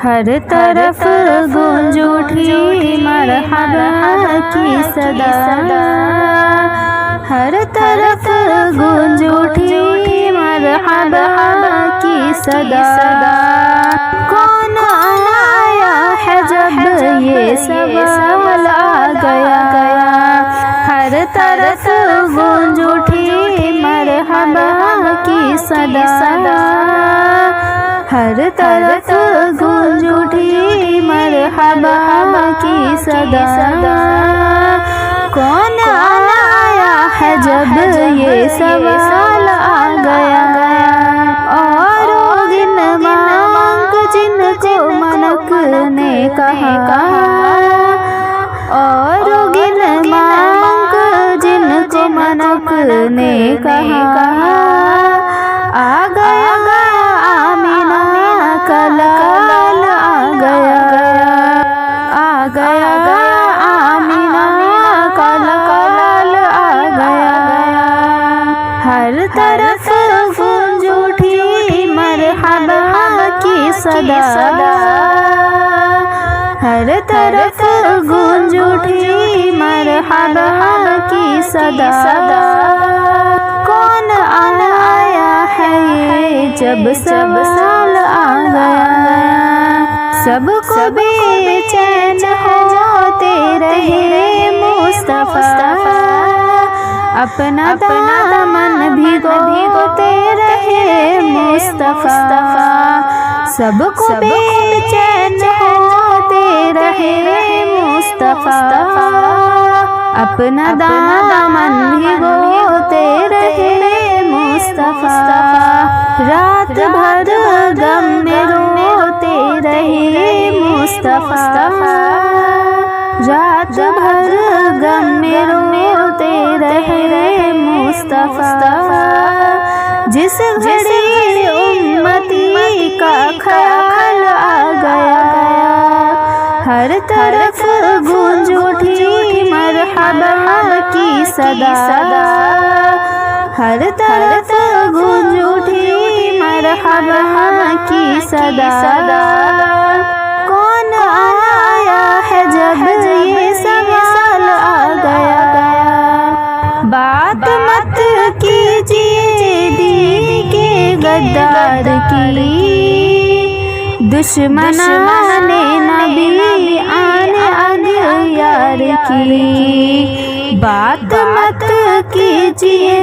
ہر طرف گونج اٹھی مرحبا کی صدا، ہر طرف گونج اٹھی مرحبا کی صدا۔ کون آیا ہے جب یہ سوال آ گیا، ہر طرف گونج اٹھی مرحبا کی صدا، ہر طرف گونج اٹھی مرحبا کی صدا۔ کون آیا ہے جب یہ سوال آ گیا، اور گن مانگ جن کو ملک نے کہا، اور گن مانگ جن کو ملک نے کہا، آ گیا آمینہ کا لال آ گیا، آ گیا آمینہ کا لال آ گیا۔ ہر طرف گونج اٹھی مرحبا کی صدا، ہر طرف گونج اٹھی مرحبا کی صدا۔ کون آیا ہے جب سوال آ گیا، سب کو بے چین ہوتے رہے مصطفیٰ، اپنا دامن بھگوتے رہے مصطفیٰ، سب کو بے چین ہوتے رہے مصطفیٰ، اپنا دامن بھگوتے رہے مصطفیٰ۔ رات بھر غم میں روتے رہے مصطفیٰ، رات بھر غم میں روتے رہے مصطفیٰ۔ جس گھڑی امتی کا خیال آ گیا، ہر طرف گونج اٹھی مرحبا کی صدا، ہر طرف گونج اٹھی مرحبا کی صدا۔ کون آیا ہے جب یہ سوال آ گیا، بات مت کیجیے دین کے غدار کی، دشمنان نبی آن اغیار کی، بات مت کیجیے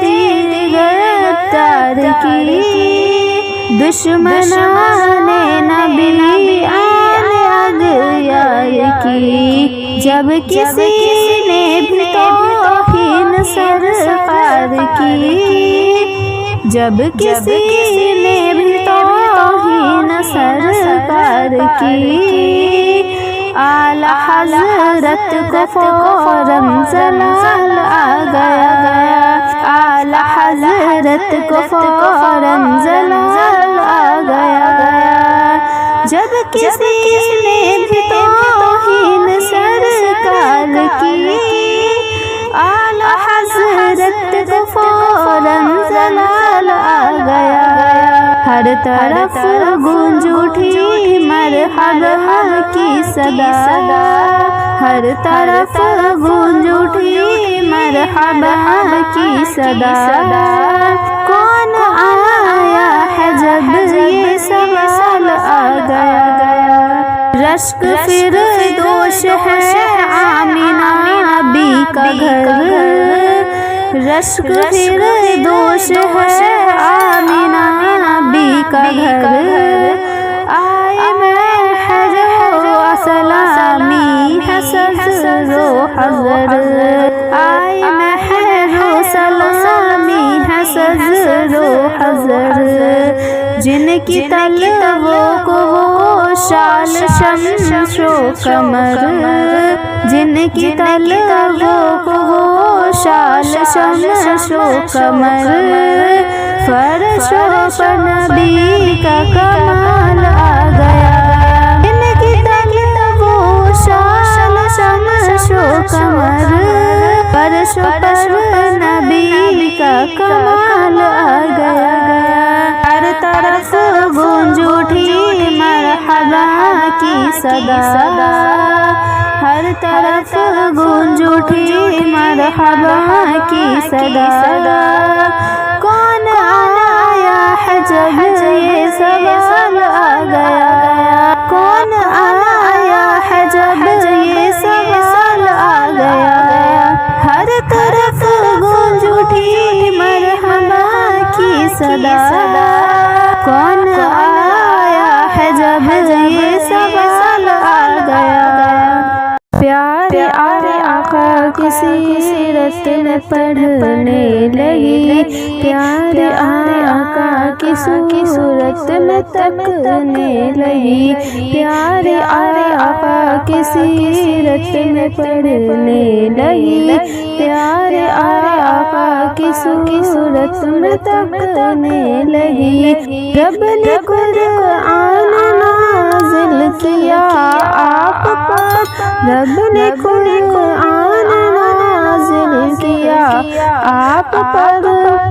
دین غدار کی، دشمنان نبی آن اغیار کی۔ جب کسی نے بھی توہین سرکار کی، جب کسی نے بھی توہین سرکار کی، اعلیٰ حضرت کو فوراً زلزال آ گیا، اعلیٰ حضرت کو فوراً زلزال آ گیا۔ جب کسی نے بھی توہین سرکار کی، اعلیٰ حضرت کو فوراً زلزال آ گیا۔ ہر طرف گونج اٹھی مرحبا کی صدا، ہر طرف گونج اٹھی مرحبا کی صدا۔ کون آیا ہے جب یہ سوال آ گیا، رشک فردوس ہے آمینہ بی کا گھر، رشک فردوس ہے آمینہ بی کا گھر۔ آئے محر و سلامی ہے سر و حضر، آئے محر و سلامی ہے سر و حضر، جن کی طلبوں کو وہ شال شمش و قمر، جن کی طلبوں کو وہ شال شمش و قمر، فرش پر نبی کا کمال آ گیا، جن کی طلبوں شال شمش و قمر، فرش پر نبی کا کمال آ گیا۔ ہر طرف گونج اٹھی مرحبا صدا، ہر طرف گونج اٹھی مرحبا کی صدا، کون آیا ہے جب یہ سوال آ گیا، کون آیا ہے جب یہ سوال آ گیا، ہر طرف گونج اٹھی مرحبا کی صدا، کون آیا ہے جب یہ سوال آ گیا، پیارے آقا کی سیرت میں پڑھنے لگی، پیارے آقا کی صورت میں تکنے لگی، پیارے آقا کی سیرت میں پڑھنے لگی، پیارے آقا کی صورت میں تکنے لگی، رب نے قرآن نازل کیا آپ پر، رب نے قرآن نازل کیا آپ پر،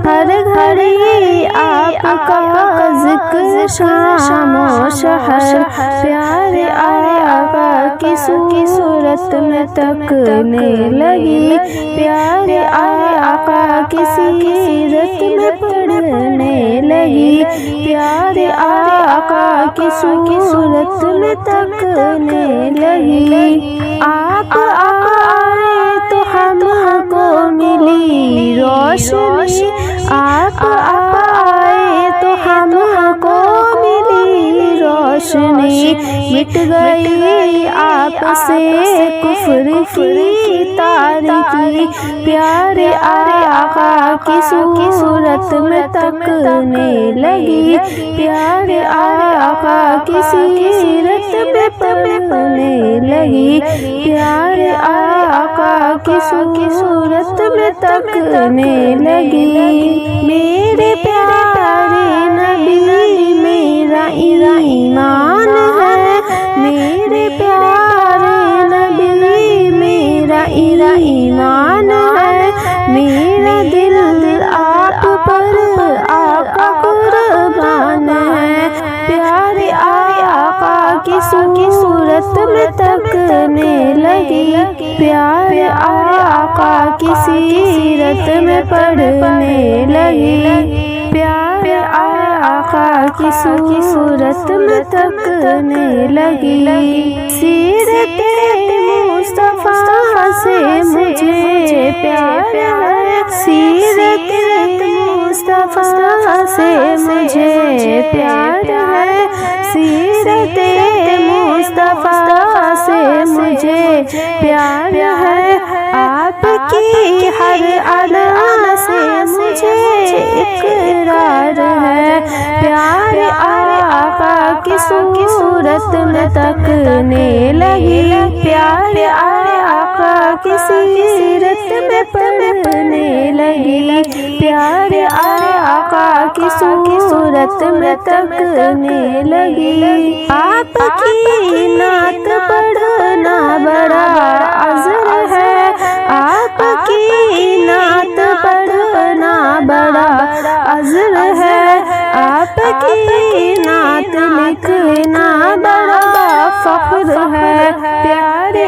ہر گھڑی آپ کا ذکر شام و سحر، پیارے آقا کی صورت میں تکنے لگی، پیارے آقا کی سیرت میں پڑھنے لگی، پیارے آقا کی صورت میں تکنے لگی، آپ آئے تو ہم کو ملی روشنی، آپ آئے تو ہم کو ملی روشنی، مٹ گئی آپ سے کفر کی تاریکی، پیارے آقا کی صورت میں تکنے لگی، پیارے آقا کی سیرت میں پڑھنے لگی، پیارے آقا کی صورت میں تکنے لگی، میرے پیارے نبی میرا ایمان ہے، میرے پیارے نبی میرا ایمان ہے، میرا دل آپ پر آقا قربان ہے، پیارے آقا کی صورت میں تکنے لگی، پیارے آقا کی سیرت میں پڑھنے لگی، پیارے آقا کی صورت میں تکنے لگی، سیرت مصطفیٰ سے مجھے پیار ہے، سیرت مصطفیٰ سے مجھے پیار ہے، سیرت مصطفیٰ سے مجھے پیار ہے، آپ کی ہر ادا سے مجھے اقرار ہے، پیارے آقا کی صورت میں تکنے لگی، پیارے آقا کی سیرت میں پڑھنے لگی، پیارے آقا کی صورت میں تکنے لگی، آپ کی نعت پڑھنا بڑا عذر ہے، آپ کی نعت پڑھنا بڑا عذر ہے، آپ کی نعت لکھنا بڑا فخر ہے، پیارے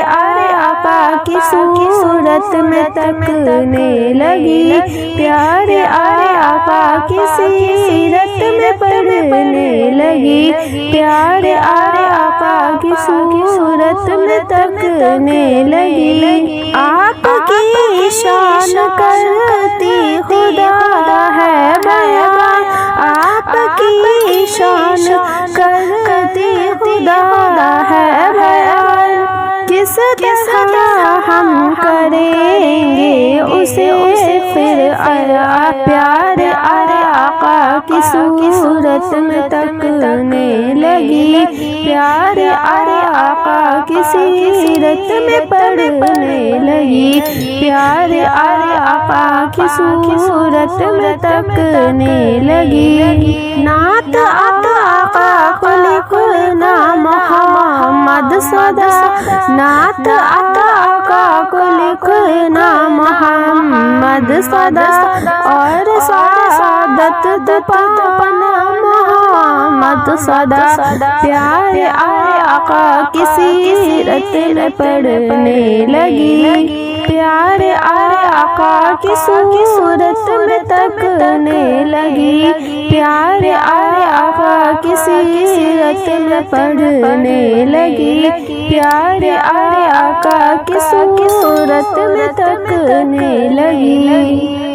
آقا کی صورت میں تکنے لگی، پیارے آقا کی سیرت میں پڑھنے لگی، پیارے آقا کی صورت میں تکنے لگی، آپ کی شان کرتی خدا ہے بیان، آپ کی شان کرتی خدا ہے بیان، کس طرح ہم کریں گے اسے پھر پیارے آقا کی صورت میں تکنے لگی، پیارے آقا کی سیرت میں پڑھنے لگی، پیارے آقا کی صورت میں تکنے لگی، نعت آقا کو لکھنا محمد صدا، نعت آقا کو لکھنا محمد صدا، اور سعادت پانا محمد صدا، پیارے آقا آقا کی سیرت میں پڑھنے لگی، پیارے آقا کی صورت میں تکنے لگی، پیارے آقا کی سیرت میں پڑھنے لگی، پیارے آقا کی صورت میں تکنے لگی۔